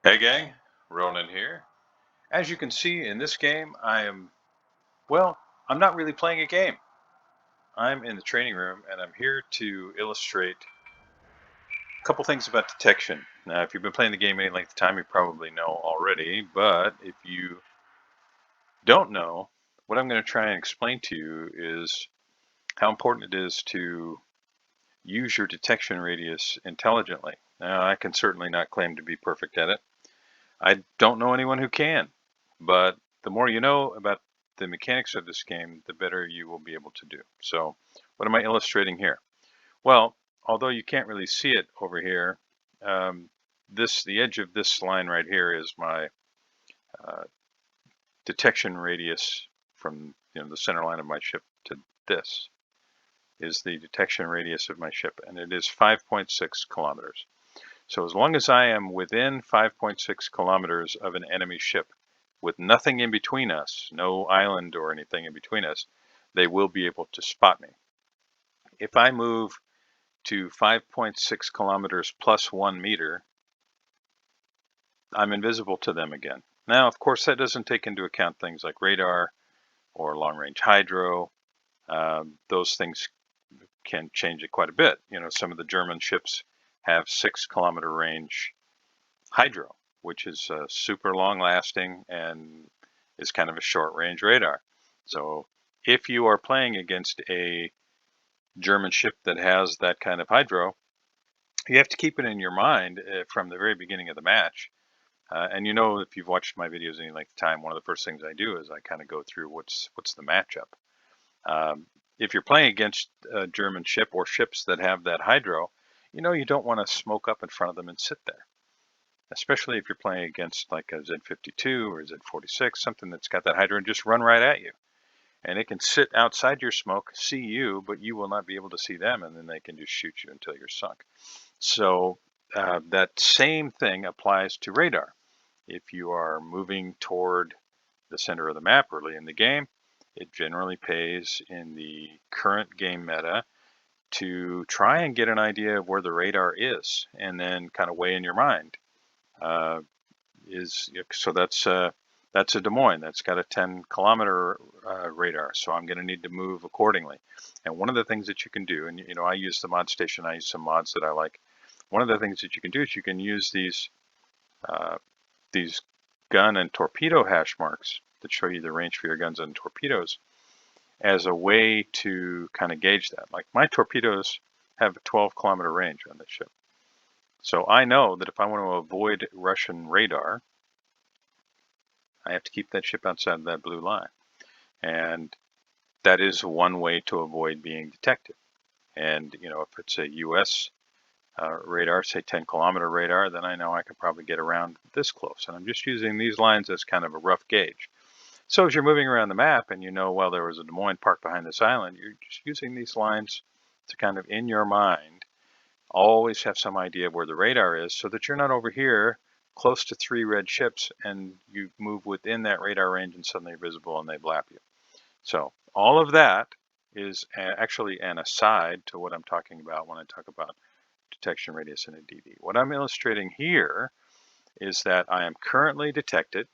Hey gang, Ronin here. As you can see in this game, well, I'm not really playing a game. I'm in the training room and I'm here to illustrate a couple things about detection. Now, if you've been playing the game any length of time, you probably know already, but if you don't know, what I'm going to try and explain to you is how important it is to use your detection radius intelligently. Now, I can certainly not claim to be perfect at it. I don't know anyone who can, but the more you know about the mechanics of this game, the better you will be able to do. So what am I illustrating here? Well, although you can't really see it over here, um, the edge of this line right here is my uh, detection radius from the center line of my ship to this is the detection radius of my ship, and it is 5.6 kilometers. So as long as I am within 5.6 kilometers of an enemy ship with nothing in between us, no island or anything in between us, they will be able to spot me. If I move to 5.6 kilometers plus 1 meter, I'm invisible to them again. Now, of course, that doesn't take into account things like radar or long-range hydro. Those things can change it quite a bit. Some of the German ships have 6-kilometer range hydro, which is super long lasting and is kind of a short range radar. So if you are playing against a German ship that has that kind of hydro, you have to keep it in your mind from the very beginning of the match. And if you've watched my videos any length of time, one of the first things I do is I kind of go through what's the matchup. If you're playing against a German ship or ships that have that hydro, you don't want to smoke up in front of them and sit there, especially if you're playing against like a Z52 or Z46, something that's got that hydro and just run right at you. And it can sit outside your smoke, see you, but you will not be able to see them, and then they can just shoot you until you're sunk. So that same thing applies to radar. If you are moving toward the center of the map early in the game, it generally pays in the current game meta to try and get an idea of where the radar is and then kind of weigh in your mind. So that's a Des Moines. That's got a 10-kilometer radar. So I'm going to need to move accordingly. And one of the things that you can do, and I use the mod station. I use some mods that I like. One of the things that you can do is you can use these gun and torpedo hash marks that show you the range for your guns and torpedoes as a way to kind of gauge that. Like my torpedoes have a 12-kilometer range on this ship. So I know that if I want to avoid Russian radar, I have to keep that ship outside of that blue line. And that is one way to avoid being detected. And, if it's a US radar, say 10-kilometer radar, then I know I can probably get around this close. And I'm just using these lines as kind of a rough gauge. So as you're moving around the map and well, there was a Des Moines parked behind this island, you're just using these lines to kind of, in your mind, always have some idea of where the radar is so that you're not over here close to 3 red ships and you move within that radar range and suddenly you're visible and they blap you. So all of that is actually an aside to what I'm talking about when I talk about detection radius in a DD. What I'm illustrating here is that I am currently detected,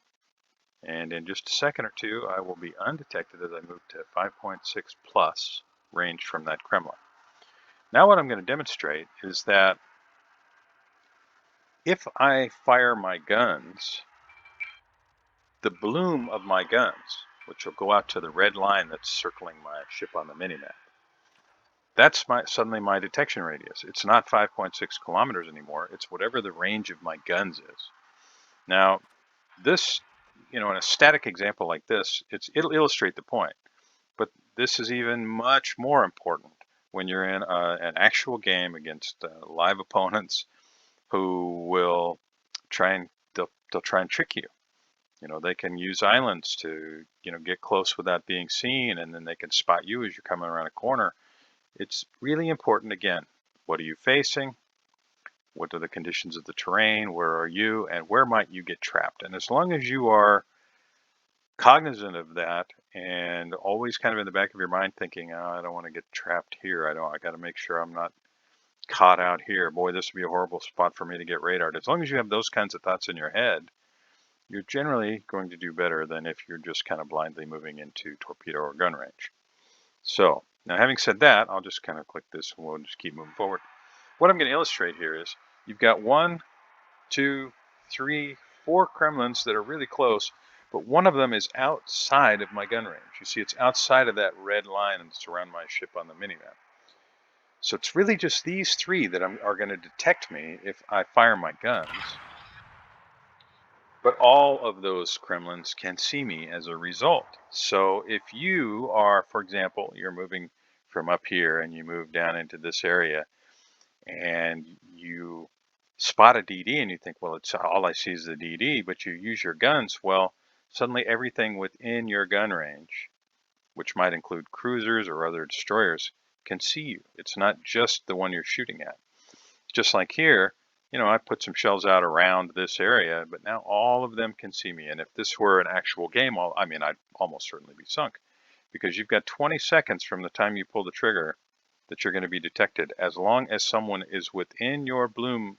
and in just a second or two I will be undetected as I move to 5.6 plus range from that Kremlin. Now what I'm going to demonstrate is that if I fire my guns, the bloom of my guns, which will go out to the red line that's circling my ship on the minimap, that's suddenly my detection radius. It's not 5.6 kilometers anymore. It's whatever the range of my guns is. Now, this, in a static example like this, it'll illustrate the point. But this is even much more important when you're in an actual game against live opponents who will they'll try and trick you. They can use islands to get close without being seen, and then they can spot you as you're coming around a corner. It's really important, again, what are you facing? What are the conditions of the terrain? Where are you? And where might you get trapped? And as long as you are cognizant of that and always kind of in the back of your mind thinking, oh, I don't want to get trapped here. I got to make sure I'm not caught out here. Boy, this would be a horrible spot for me to get radared. As long as you have those kinds of thoughts in your head, you're generally going to do better than if you're just kind of blindly moving into torpedo or gun range. So now having said that, I'll just kind of click this and we'll just keep moving forward. What I'm going to illustrate here is you've got 1, 2, 3, 4 Kremlins that are really close, but one of them is outside of my gun range. You see it's outside of that red line that's around my ship on the minimap. So it's really just these 3 that are going to detect me if I fire my guns. But all of those Kremlins can see me as a result. So if you are, for example, you're moving from up here and you move down into this area and you spot a DD and you think, well, it's all I see is the DD, but you use your guns, well, suddenly everything within your gun range, which might include cruisers or other destroyers, can see you. It's not just the one you're shooting at. Just like here, I put some shells out around this area, but now all of them can see me. And if this were an actual game, I'd almost certainly be sunk, because you've got 20 seconds from the time you pull the trigger that you're going to be detected, as long as someone is within your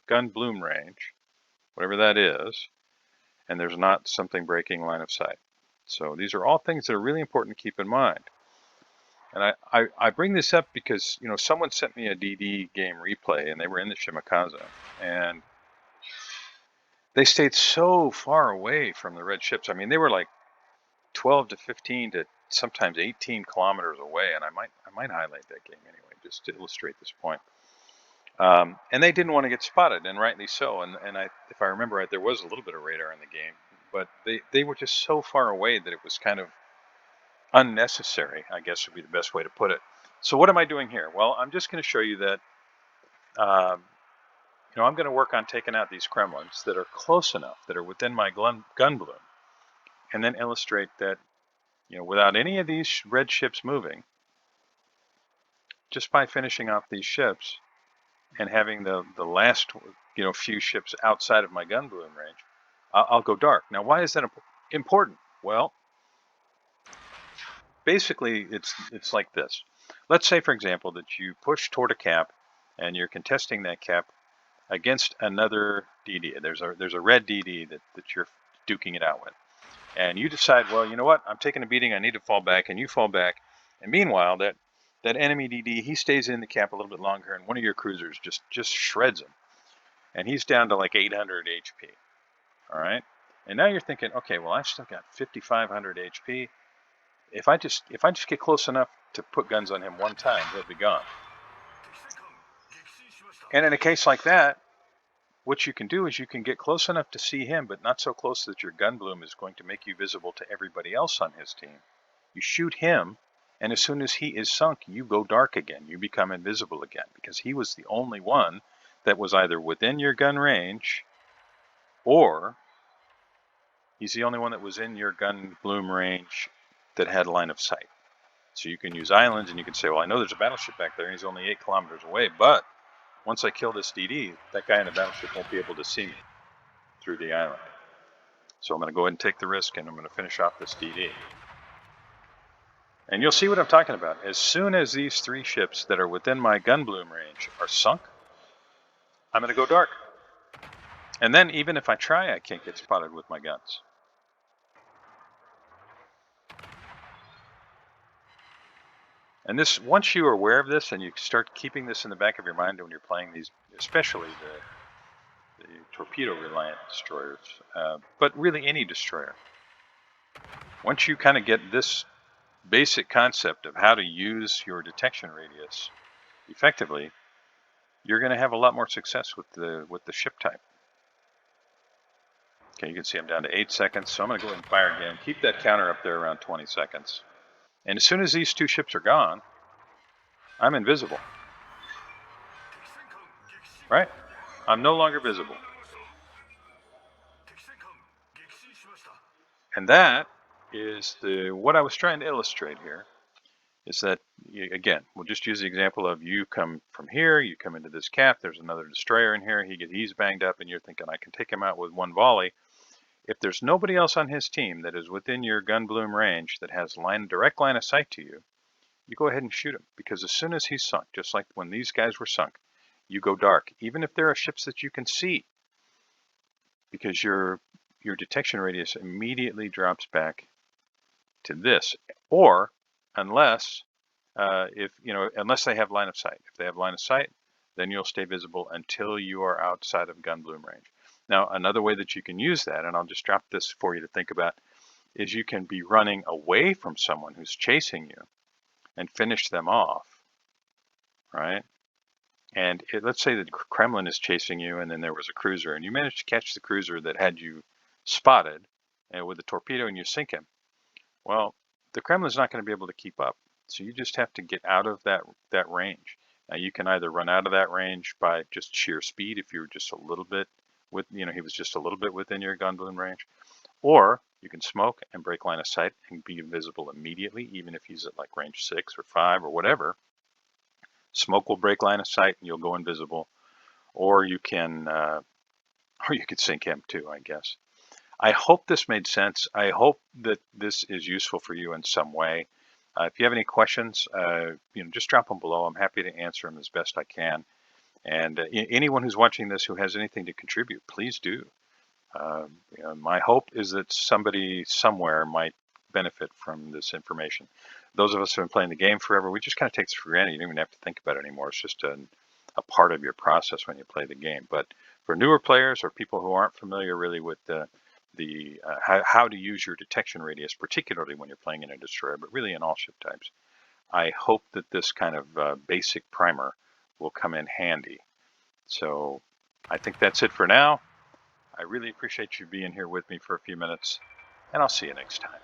gun bloom range, whatever that is, and there's not something breaking line of sight. So these are all things that are really important to keep in mind. And I bring this up because, someone sent me a DD game replay and they were in the Shimakaza and they stayed so far away from the red ships. I mean, they were like 12 to 15 to sometimes 18 kilometers away. And I might highlight that game anyway, just to illustrate this point. And they didn't want to get spotted, and rightly so. And if I remember right, there was a little bit of radar in the game, but they were just so far away that it was kind of unnecessary, I guess would be the best way to put it. So what am I doing here? Well, I'm just going to show you that, I'm going to work on taking out these Kremlins that are close enough, that are within my gun bloom, and then illustrate that, without any of these red ships moving, just by finishing off these ships and having the last, few ships outside of my gun bloom range, I'll go dark. Now, why is that important? Well, basically, it's like this. Let's say, for example, that you push toward a cap and you're contesting that cap against another DD. There's a red DD that you're duking it out with. And you decide, well, you know what? I'm taking a beating. I need to fall back. And you fall back. And meanwhile, that enemy DD, he stays in the cap a little bit longer, and one of your cruisers just shreds him. And he's down to like 800 HP. All right? And now you're thinking, okay, well, I've still got 5,500 HP. If I just get close enough to put guns on him one time, he'll be gone. And in a case like that, what you can do is you can get close enough to see him, but not so close that your gun bloom is going to make you visible to everybody else on his team. You shoot him, and as soon as he is sunk, you go dark again. You become invisible again, because he was the only one that was either within your gun range, or he's the only one that was in your gun bloom range that had line of sight. So you can use islands, and you can say, well, I know there's a battleship back there, and he's only 8 kilometers away, but once I kill this DD, that guy in the battleship won't be able to see me through the island. So I'm going to go ahead and take the risk, and I'm going to finish off this DD. And you'll see what I'm talking about. As soon as these 3 ships that are within my gun bloom range are sunk, I'm going to go dark. And then even if I try, I can't get spotted with my guns. And this, once you are aware of this and you start keeping this in the back of your mind when you're playing these, especially the torpedo-reliant destroyers, but really any destroyer. Once you kind of get this basic concept of how to use your detection radius effectively, you're going to have a lot more success with the ship type. Okay, you can see I'm down to 8 seconds, so I'm going to go ahead and fire again. Keep that counter up there around 20 seconds. And as soon as these 2 ships are gone, I'm invisible. Right? I'm no longer visible. And that is what I was trying to illustrate here, is that, again, we'll just use the example of you come from here, you come into this cap, there's another destroyer in here, he's banged up, and you're thinking, I can take him out with one volley. If there's nobody else on his team that is within your gun bloom range that has direct line of sight to you, you go ahead and shoot him, because as soon as he's sunk, just like when these guys were sunk, you go dark, even if there are ships that you can see, because your detection radius immediately drops back to this. Or unless if unless they have line of sight. If they have line of sight, then you'll stay visible until you are outside of gun bloom range. Now, another way that you can use that, and I'll just drop this for you to think about, is you can be running away from someone who's chasing you and finish them off, right? And let's say the Kremlin is chasing you, and then there was a cruiser, and you managed to catch the cruiser that had you spotted with a torpedo, and you sink him. Well, the Kremlin's not going to be able to keep up. So you just have to get out of that range. Now you can either run out of that range by just sheer speed if you're just a little bit he was just a little bit within your gun balloon range, or you can smoke and break line of sight and be invisible immediately, even if he's at like range 6 or 5 or whatever. Smoke will break line of sight and you'll go invisible, or you can sink him too, I guess. I hope this made sense. I hope that this is useful for you in some way. If you have any questions, just drop them below. I'm happy to answer them as best I can. And anyone who's watching this who has anything to contribute, please do. My hope is that somebody somewhere might benefit from this information. Those of us who have been playing the game forever, we just kind of take this for granted. You don't even have to think about it anymore. It's just a part of your process when you play the game. But for newer players or people who aren't familiar really with how to use your detection radius, particularly when you're playing in a destroyer, but really in all ship types, I hope that this kind of basic primer will come in handy. So I think that's it for now. I really appreciate you being here with me for a few minutes, and I'll see you next time.